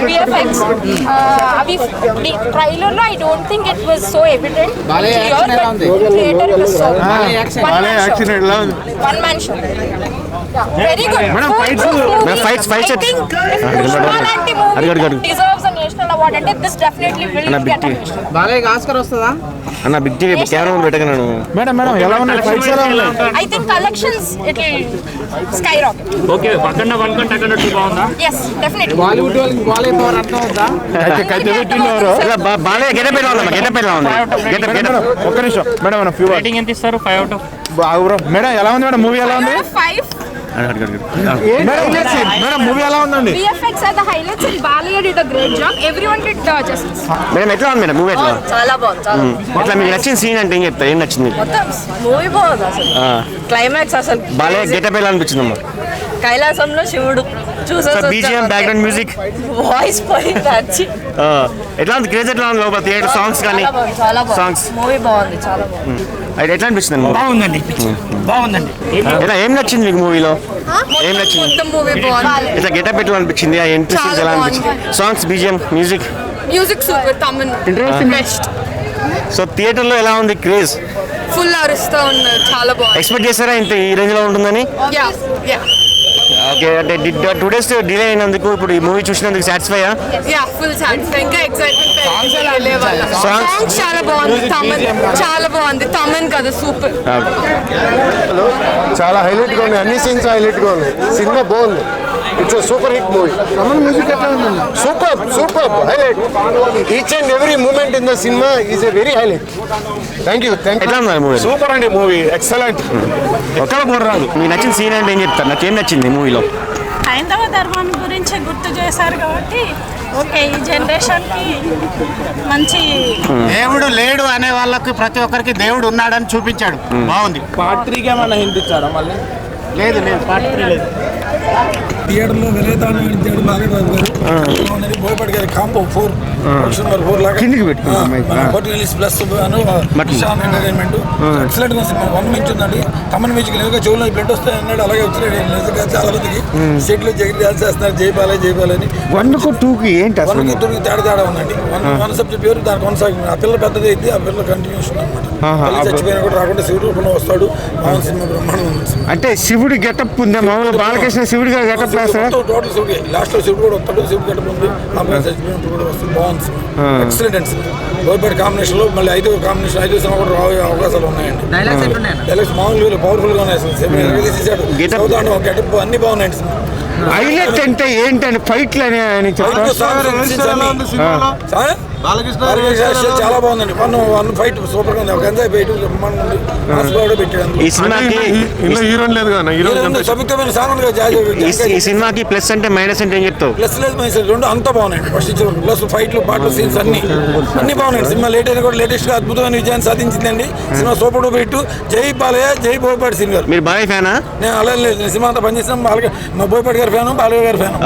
VFX. Trailer I don't think it was so evident. Theater it was so. One man show. Yeah, very good. Madam, fights. I think Pushpalanti movie deserves a national award, and this definitely will get a national. Balayya Oscar వస్తుందా అన్న Big TV camera పెట్టగలను. Madam ఎలా ఉన్నాయి fights? ఎలా ఉన్నాయి? I think collections it will skyrocket. Okay పక్కన 1 కంటే అక్కడ 2 బాగుందా? Yes, definitely. బాలీవుడ్ వాళ్ళకి బాలయ్య పవర్ అర్థం అవుతా బాలయ్య గెటప్ ఎలా ఉంది? గెటప్ ఒక్క నిమిషం మేడం ఫ్యూ రేటింగ్ ఎంత ఇస్తారు? 5 అవుట్ ఆఫ్ మేడం ఎలా ఉంది మేడం? మూవీ ఎలా ఉంది? 5. మేడం మూవీ ఎలా ఉందండి? VFX are the highlights and Balaya did a great job. Everyone did justice. Madam ఎట్లా ఉంది మేడం మూవీ? ఎట్లా చాలా బాగుంది. ఎట్లా మీకు నచ్చిన సీన్ అంటే ఏం చెప్తారు? ఏం నచ్చింది? మొత్తం మూవీ బాగుంది అసలు. క్లైమాక్స్ అసలు బాలయ్య గెటప్ ఎలా అనిపించిందమ్మా? కైలాసంలో శివుడు BGM బ్యాక్గ్రౌండ్ మ్యూజిక్ వాయిస్ పోయింది. ఎట్లా ఉంది? క్రేజ్ ఎట్లా ఉంది లోపల? థియేటర్ సాంగ్స్ కానీ సాంగ్స్ మూవీ బాగుంది, చాలా బాగుంది. అది ఎట్లా అనిపిస్తుంది? బాగుందండి. ఎలా ఏం నచ్చింది మీకు మూవీలో? ఏం నచ్చింది? మొత్తం మూవీ బాగుంది. ఇట్లా గెటప్ ఎట్లా అనిపించింది? ఆ ఎంట్రీస్ ఎలా అనిపించింది? Songs BGM music super. Thaman best. So థియేటర్లో ఎలా ఉంది క్రేజ్? ఫుల్ అరుస్తూ ఉన్నారు, చాలా బాగుంది. ఎక్స్పెక్ట్ చేస్తారా ఇంత ఈ రేంజ్ లో ఉంటుందని? ఓకే అంటే 2 days డిలే అయినందుకు ఇప్పుడు ఈ మూవీ చూసినందుకు సాటిస్ఫై? Full satisfy. ఇంకా ఎక్సైట్మెంట్ సాంగ్స్ చాలా బాగుంది. తమన్ చాలా బాగుంది. తమన్ కదా సూపర్. చాలా హైలైట్ గా ఉన్నాయి, అన్ని సీన్స్ హైలైట్ గా ఉన్నాయి. సినిమా బాగుంది. It's super hit movie. Music ఎట్లా ఉంది? Super highlight. Each and every moment in the cinema is a very highlight. Thank you. ఎట్లా ఉంది మూవీ? సూపర్ అండి మూవీ, ఎక్సలెంట్. ఒక్క మూడు రాదు. మీకు నచ్చిన సీన్ అంటే ఏం చెప్తారు? నాకు ఏం నచ్చింది మూవీలో? హైందవ ధర్మం గురించి గుర్తు చేశారు కాబట్టి ఓకే, ఈ జనరేషన్కి మంచి. దేవుడు లేడు అనే వాళ్ళకి ప్రతి ఒక్కరికి దేవుడు ఉన్నాడని చూపించాడు. బాగుంది. పార్ట్ 3 ఏమన్నా హింట్ ఇచ్చారా మళ్ళీ? లేదు పార్ట్ 3 లేదు. థియేటర్లో విలేతాన్ని నడిచాడు బాలయ్యబాబు గారు. బోయపాటి గారి కాంబో 4 లాగా hotel release plus Vishal entertainment excellent గా సినిమా. 1 నుంచి ఉందండి. తమన్ మ్యూజిక్ లేదుగా చెవుల్లో బ్లడ్ వస్తాయి అన్నాడు, అలాగే వచ్చినాడు. నిజంగా చాలా మందికి సీట్లు జగన్ డాన్స్ చేస్తున్నారు. జైపాలని 1కు 2కి ఏంటి? 1కి 2కి తేడా ఉందండి. 1 సబ్జెక్ట్ పేరు దాని కొనసాగింది. ఆ పిల్ల పెద్దది అయితే ఆ పిల్ల కంటిన్యూషన్ అనమాట. చచ్చిపోయినా కూడా రాకుండా శివుడు రూపంలో వస్తాడు. మామూలు సినిమా బ్రహ్మాండం ఉంది. అంటే శివుడి గెటప్ ఉందా? మామూలు బాలకృష్ణ శివుడిగా గెటప్ టోటల్ శివుడి. లాస్ట్ లో శివుడు కూడా వస్తాడు. శివుడు గెటప్ ఉంది. చచ్చిపోయినప్పుడు కూడా వస్తుంది. బాగుంది సినిమా, ఎక్సలెంట్ అండి సినిమా. బోయపాటి కాంబినేషన్ లో మళ్ళీ 5వ సినిమా కూడా రావే అవకాశాలు ఉన్నాయండి. డైలాగ్స్ మామూలు పవర్ఫుల్ గా ఉన్నాయి. తీసాడు గెటప్ అన్ని బాగున్నాయండి సినిమా. హైలైట్ అంటే ఏంటని ఫైట్లు అని చెప్తాను. చాలా బాగుందండి. 1 ఫైట్ సూపర్ గా ఉంది. ఒక గంజాయి ఫైట్ పెట్టాడు. ఈ సినిమాకి హీరోయిన్ లేదు కదా? సంయుక్తమైన సాంగ్ ఈ సినిమాకి ప్లస్ అంటే మైనస్ అంటే ఏం చెప్తావు? ప్లస్ లేదు మైనస్ రెండు అంతా బాగున్నాయండి. ఫస్ట్ ప్లస్ ఫైట్లు పాటలు సీన్స్ అన్ని బాగున్నాయి. సినిమా లేట్ అయినా కూడా లేటెస్ట్ గా అద్భుతమైన విజయాన్ని సాధించిందండి. సినిమా సూపర్ డూపర్ హిట్. జై బాలయ్య, జై బోయపాటి సింగర్. మీరు బాలయ్య ఫ్యానా? నేను అలా లేదు. సినిమా అంతా పనిచేసిన మా బోయపాటి గారి ఫ్యాను, బాలయ్య గారి ఫ్యాను.